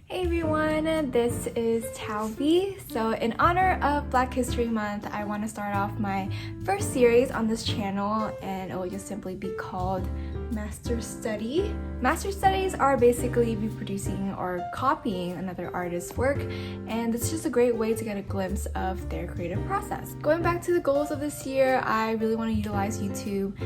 Hey everyone, this is Thao-Vy. So in honor of Black History Month, I want to start off my first series on this channel, and it will just simply be called Master Study. Master studies are basically reproducing or copying another artist's work, and it's just a great way to get a glimpse of their creative process. Going back to the goals of this year, I really want to utilize YouTube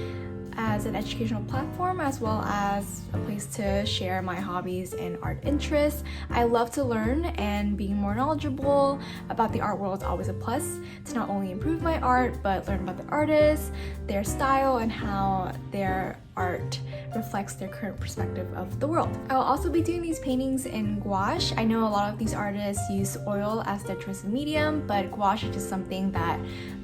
as an educational platform as well as a place to share my hobbies and art interests. I love to learn, and being more knowledgeable about the art world is always a plus to not only improve my art but learn about the artists, their style, and how their art reflects their current perspective of the world. I will also be doing these paintings in gouache. I know a lot of these artists use oil as their choice of medium, but gouache is just something that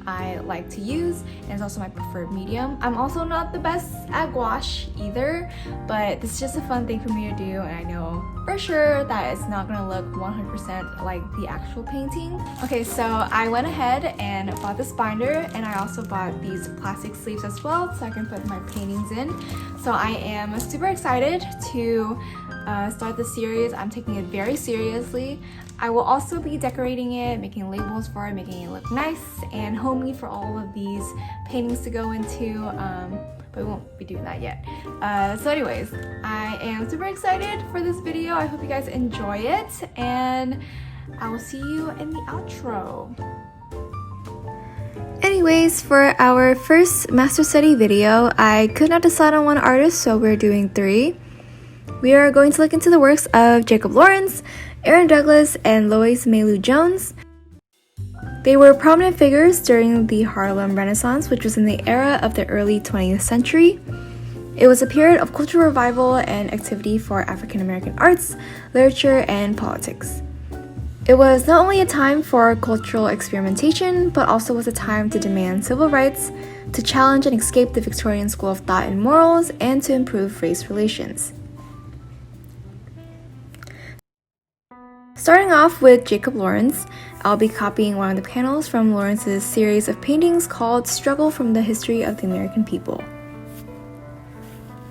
I like to use, and it's also my preferred medium. I'm also not the best at gouache either, but this is just a fun thing for me to do, and I know for sure that it's not gonna look 100% like the actual painting. Okay, so I went ahead and bought this binder, and I also bought these plastic sleeves as well so I can put my paintings in. So I am super excited to start the series. I'm taking it very seriously. I will also be decorating it, making labels for it, making it look nice and homey for all of these paintings to go into, but we won't be doing that yet. So anyways, I am super excited for this video. I hope you guys enjoy it, and I will see you in the outro. Anyways, for our first master study video, I could not decide on one artist, so we're doing 3. We are going to look into the works of Jacob Lawrence, Aaron Douglas, and Lois Mailou Jones. They were prominent figures during the Harlem Renaissance, which was in the era of the early 20th century. It was a period of cultural revival and activity for African American arts, literature, and politics. It was not only a time for cultural experimentation, but also was a time to demand civil rights, to challenge and escape the Victorian school of thought and morals, and to improve race relations. Starting off with Jacob Lawrence, I'll be copying one of the panels from Lawrence's series of paintings called Struggle from the History of the American People.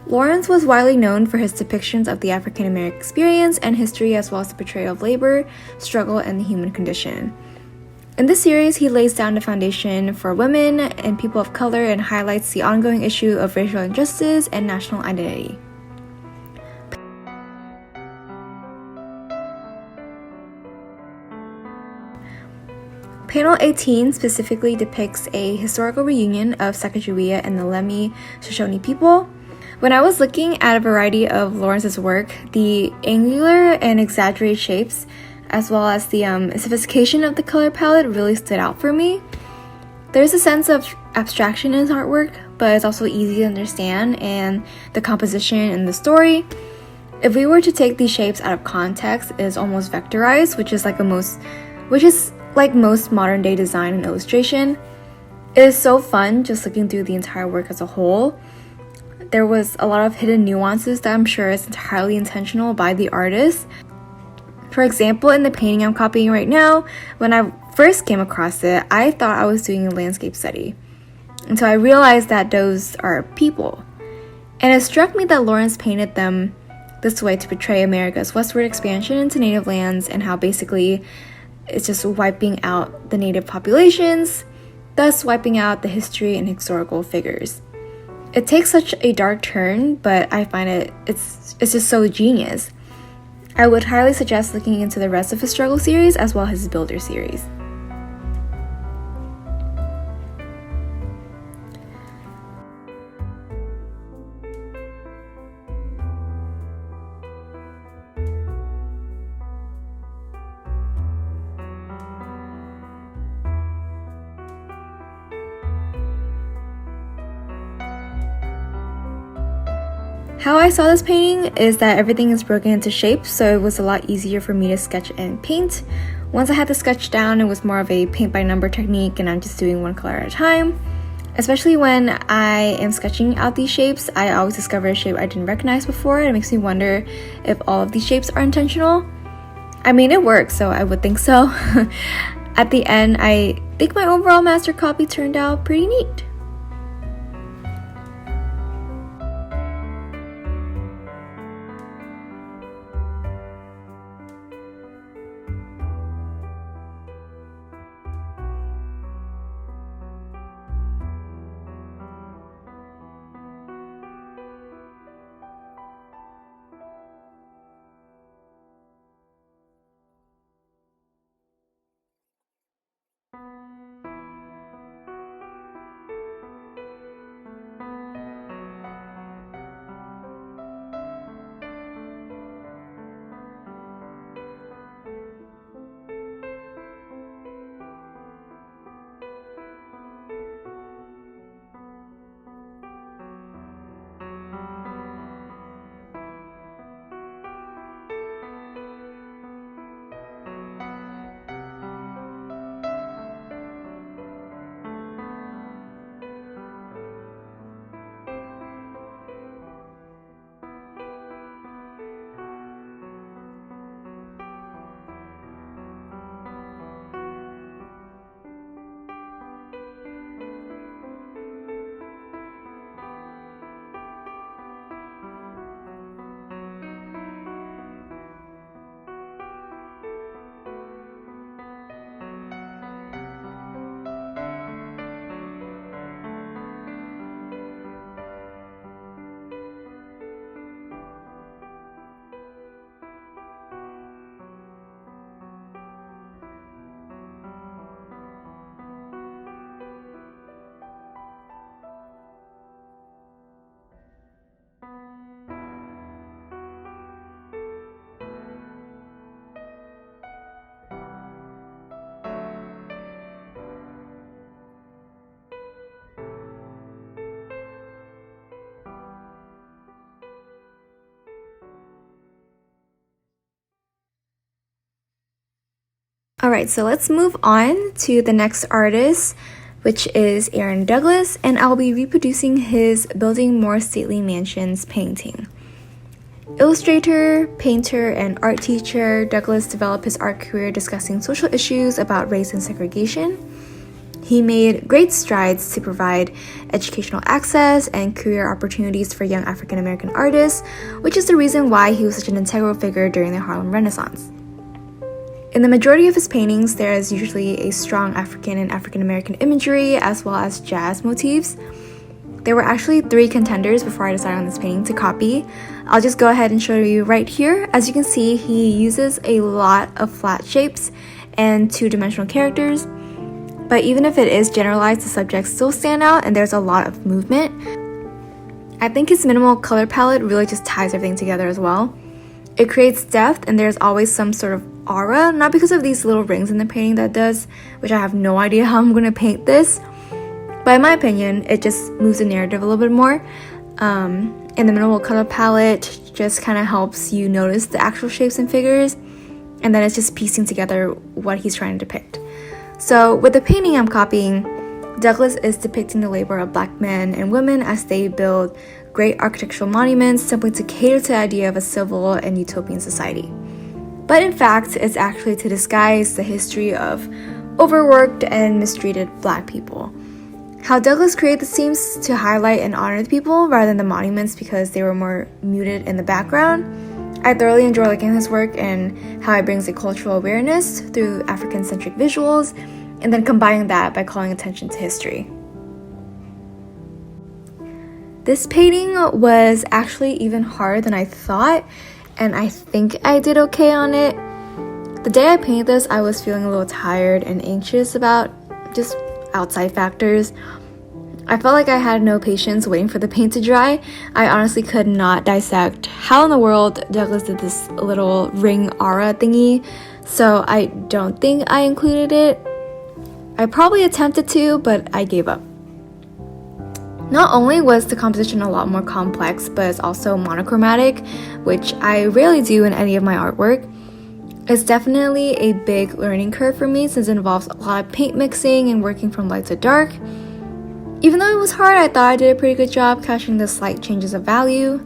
Lawrence was widely known for his depictions of the African American experience and history, as well as the portrayal of labor, struggle, and the human condition. In this series, he lays down the foundation for women and people of color and highlights the ongoing issue of racial injustice and national identity. Panel 18 specifically depicts a historical reunion of Sacagawea and the Lemhi Shoshone people. When I was looking at a variety of Lawrence's work, the angular and exaggerated shapes, as well as the sophistication of the color palette, really stood out for me. There's a sense of abstraction in his artwork, but it's also easy to understand, and the composition and the story, if we were to take these shapes out of context, is almost vectorized, which is like most modern day design and illustration. It is so fun just looking through the entire work as a whole. There was a lot of hidden nuances that I'm sure is entirely intentional by the artist. For example, in the painting I'm copying right now, when I first came across it, I thought I was doing a landscape study. And so I realized that those are people. And it struck me that Lawrence painted them this way to portray America's westward expansion into native lands, and how basically it's just wiping out the native populations, thus wiping out the history and historical figures. It takes such a dark turn, but I find it's just so genius. I would highly suggest looking into the rest of his Struggle series as well as his Builder series. How I saw this painting is that everything is broken into shapes, so it was a lot easier for me to sketch and paint. Once I had the sketch down, it was more of a paint by number technique, and I'm just doing one color at a time. Especially when I am sketching out these shapes, I always discover a shape I didn't recognize before, and it makes me wonder if all of these shapes are intentional. I mean, it works, so I would think so. At the end, I think my overall master copy turned out pretty neat. Alright, so let's move on to the next artist, which is Aaron Douglas, and I'll be reproducing his Building More Stately Mansions painting. Illustrator, painter, and art teacher, Douglas developed his art career discussing social issues about race and segregation. He made great strides to provide educational access and career opportunities for young African American artists, which is the reason why he was such an integral figure during the Harlem Renaissance. In the majority of his paintings, there is usually a strong African and African American imagery as well as jazz motifs. There were actually 3 contenders before I decided on this painting to copy. I'll just go ahead and show you right here. As you can see, he uses a lot of flat shapes and 2-dimensional characters. But even if it is generalized, the subjects still stand out and there's a lot of movement. I think his minimal color palette really just ties everything together as well. It creates depth and there's always some sort of aura, not because of these little rings in the painting that does, which I have no idea how I'm going to paint this. But in my opinion, it just moves the narrative a little bit more. And the minimal color palette just kind of helps you notice the actual shapes and figures. And then it's just piecing together what he's trying to depict. So with the painting I'm copying, Douglas is depicting the labor of Black men and women as they build great architectural monuments simply to cater to the idea of a civil and utopian society. But in fact, it's actually to disguise the history of overworked and mistreated Black people. How Douglas created this seems to highlight and honor the people rather than the monuments because they were more muted in the background. I thoroughly enjoy looking at his work and how it brings a cultural awareness through African-centric visuals, and then combining that by calling attention to history. This painting was actually even harder than I thought, and I think I did okay on it. The day I painted this, I was feeling a little tired and anxious about just outside factors. I felt like I had no patience waiting for the paint to dry. I honestly could not dissect how in the world Douglas did this little ring aura thingy, so I don't think I included it. I probably attempted to, but I gave up. Not only was the composition a lot more complex, but it's also monochromatic, which I rarely do in any of my artwork. It's definitely a big learning curve for me since it involves a lot of paint mixing and working from light to dark. Even though it was hard, I thought I did a pretty good job catching the slight changes of value.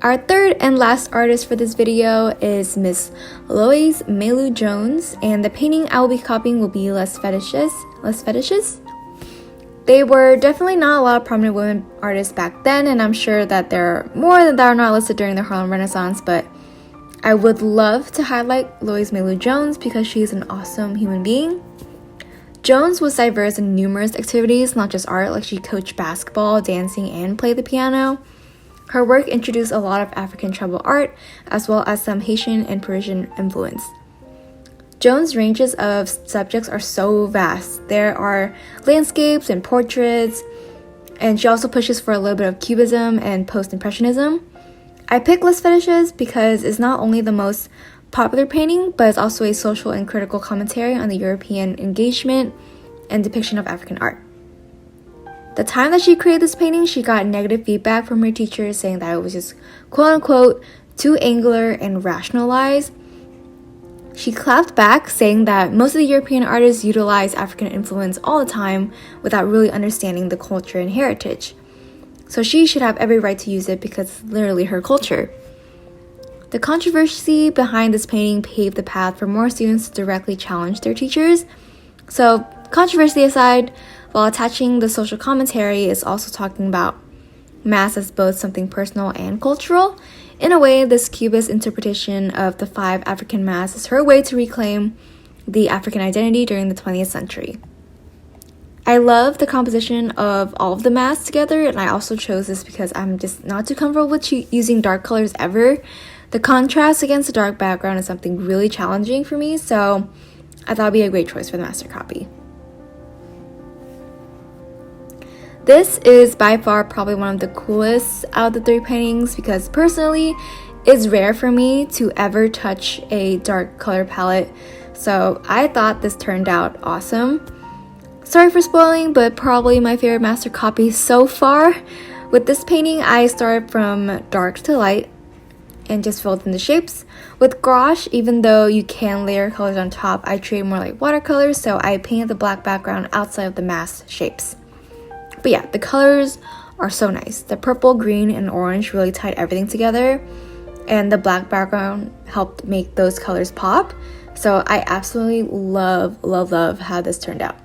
Our third and last artist for this video is Miss Lois Mailou Jones, and the painting I will be copying will be Less Fetishes. They were definitely not a lot of prominent women artists back then, and I'm sure that there are more that are not listed during the Harlem Renaissance, but I would love to highlight Lois Mailou Jones because she is an awesome human being. Jones was diverse in numerous activities, not just art, like she coached basketball, dancing, and played the piano. Her work introduced a lot of African tribal art, as well as some Haitian and Parisian influence. Jones' ranges of subjects are so vast. There are landscapes and portraits, and she also pushes for a little bit of Cubism and Post-Impressionism. I picked Less Fetishes because it's not only the most popular painting, but it's also a social and critical commentary on the European engagement and depiction of African art. The time that she created this painting, she got negative feedback from her teachers saying that it was just quote-unquote too angular and rationalized. She clapped back, saying that most of the European artists utilize African influence all the time without really understanding the culture and heritage. so she should have every right to use it because it's literally her culture. The controversy behind this painting paved the path for more students to directly challenge their teachers. So, controversy aside, while attaching the social commentary is also talking about mass as both something personal and cultural. In a way, this Cubist interpretation of the 5 African mass is her way to reclaim the African identity during the 20th century. I love the composition of all of the masks together, and I also chose this because I'm just not too comfortable with using dark colors ever. The contrast against the dark background is something really challenging for me, so I thought it'd be a great choice for the master copy. This is by far probably one of the coolest out of the 3 paintings because personally, it's rare for me to ever touch a dark color palette, so I thought this turned out awesome. Sorry for spoiling, but probably my favorite master copy so far. With this painting, I started from dark to light and just filled in the shapes. With gouache, even though you can layer colors on top, I treat it more like watercolors, so I painted the black background outside of the mask shapes. But yeah, the colors are so nice. The purple, green, and orange really tied everything together, and the black background helped make those colors pop. So I absolutely love how this turned out.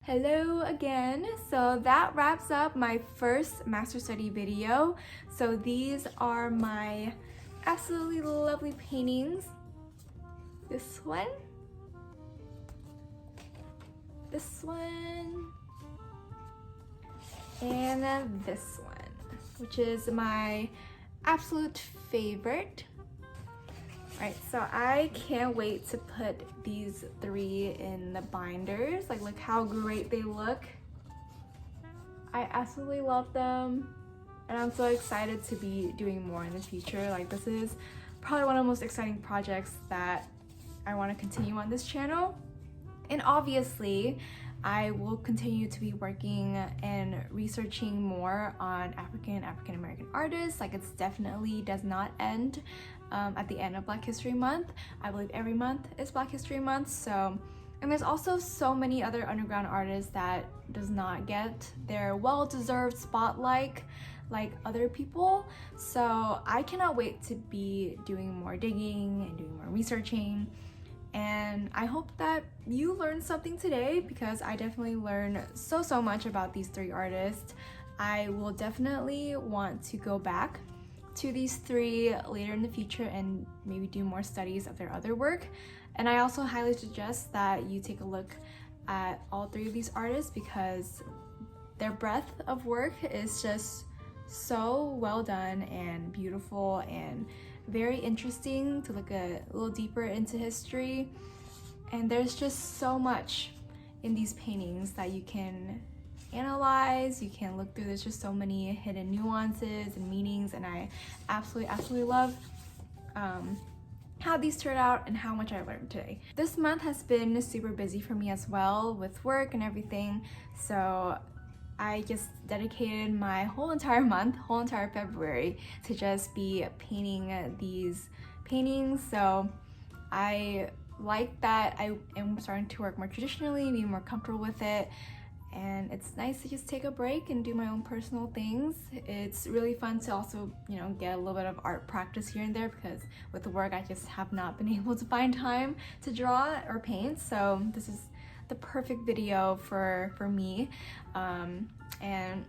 Hello again. So that wraps up my first master study video. So these are my absolutely lovely paintings. This one, and then this one, which is my absolute favorite. Alright, so I can't wait to put these 3 in the binders. Like, look how great they look. I absolutely love them, and I'm so excited to be doing more in the future. Like, this is probably one of the most exciting projects that I want to continue on this channel. And obviously, I will continue to be working and researching more on African American artists. Like, it's definitely does not end at the end of Black History Month. I believe every month is Black History Month. So, and there's also so many other underground artists that does not get their well-deserved spotlight like other people. So I cannot wait to be doing more digging and doing more researching. And I hope that you learned something today, because I definitely learned so much about these 3 artists. I will definitely want to go back to these 3 later in the future and maybe do more studies of their other work. And I also highly suggest that you take a look at all 3 of these artists, because their breadth of work is just so well done and beautiful and very interesting to look a little deeper into history. And there's just so much in these paintings that you can analyze, you can look through. There's just so many hidden nuances and meanings, and I absolutely love how these turned out and how much I learned today. This month has been super busy for me as well with work and everything, so I just dedicated my whole entire month, whole entire February, to just be painting these paintings. So I like that I am starting to work more traditionally, be more comfortable with it, and it's nice to just take a break and do my own personal things. It's really fun to also, you know, get a little bit of art practice here and there, because with the work I just have not been able to find time to draw or paint. So this is the perfect video for me, and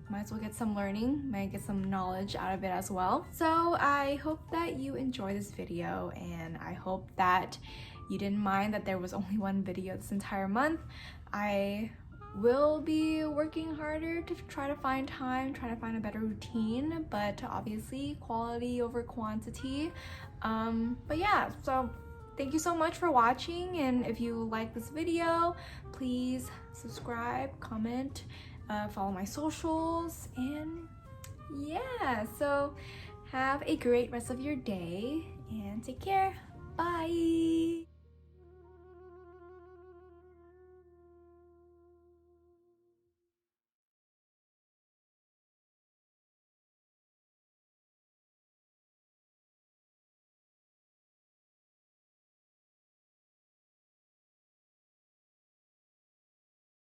might as well get some learning, might get some knowledge out of it as well. So I hope that you enjoy this video, and I hope that you didn't mind that there was only one video this entire month. I will be working harder to try to find time, try to find a better routine, but obviously quality over quantity. But yeah, so thank you so much for watching, and if you like this video, please subscribe, comment, follow my socials, and yeah, so have a great rest of your day and take care. Bye!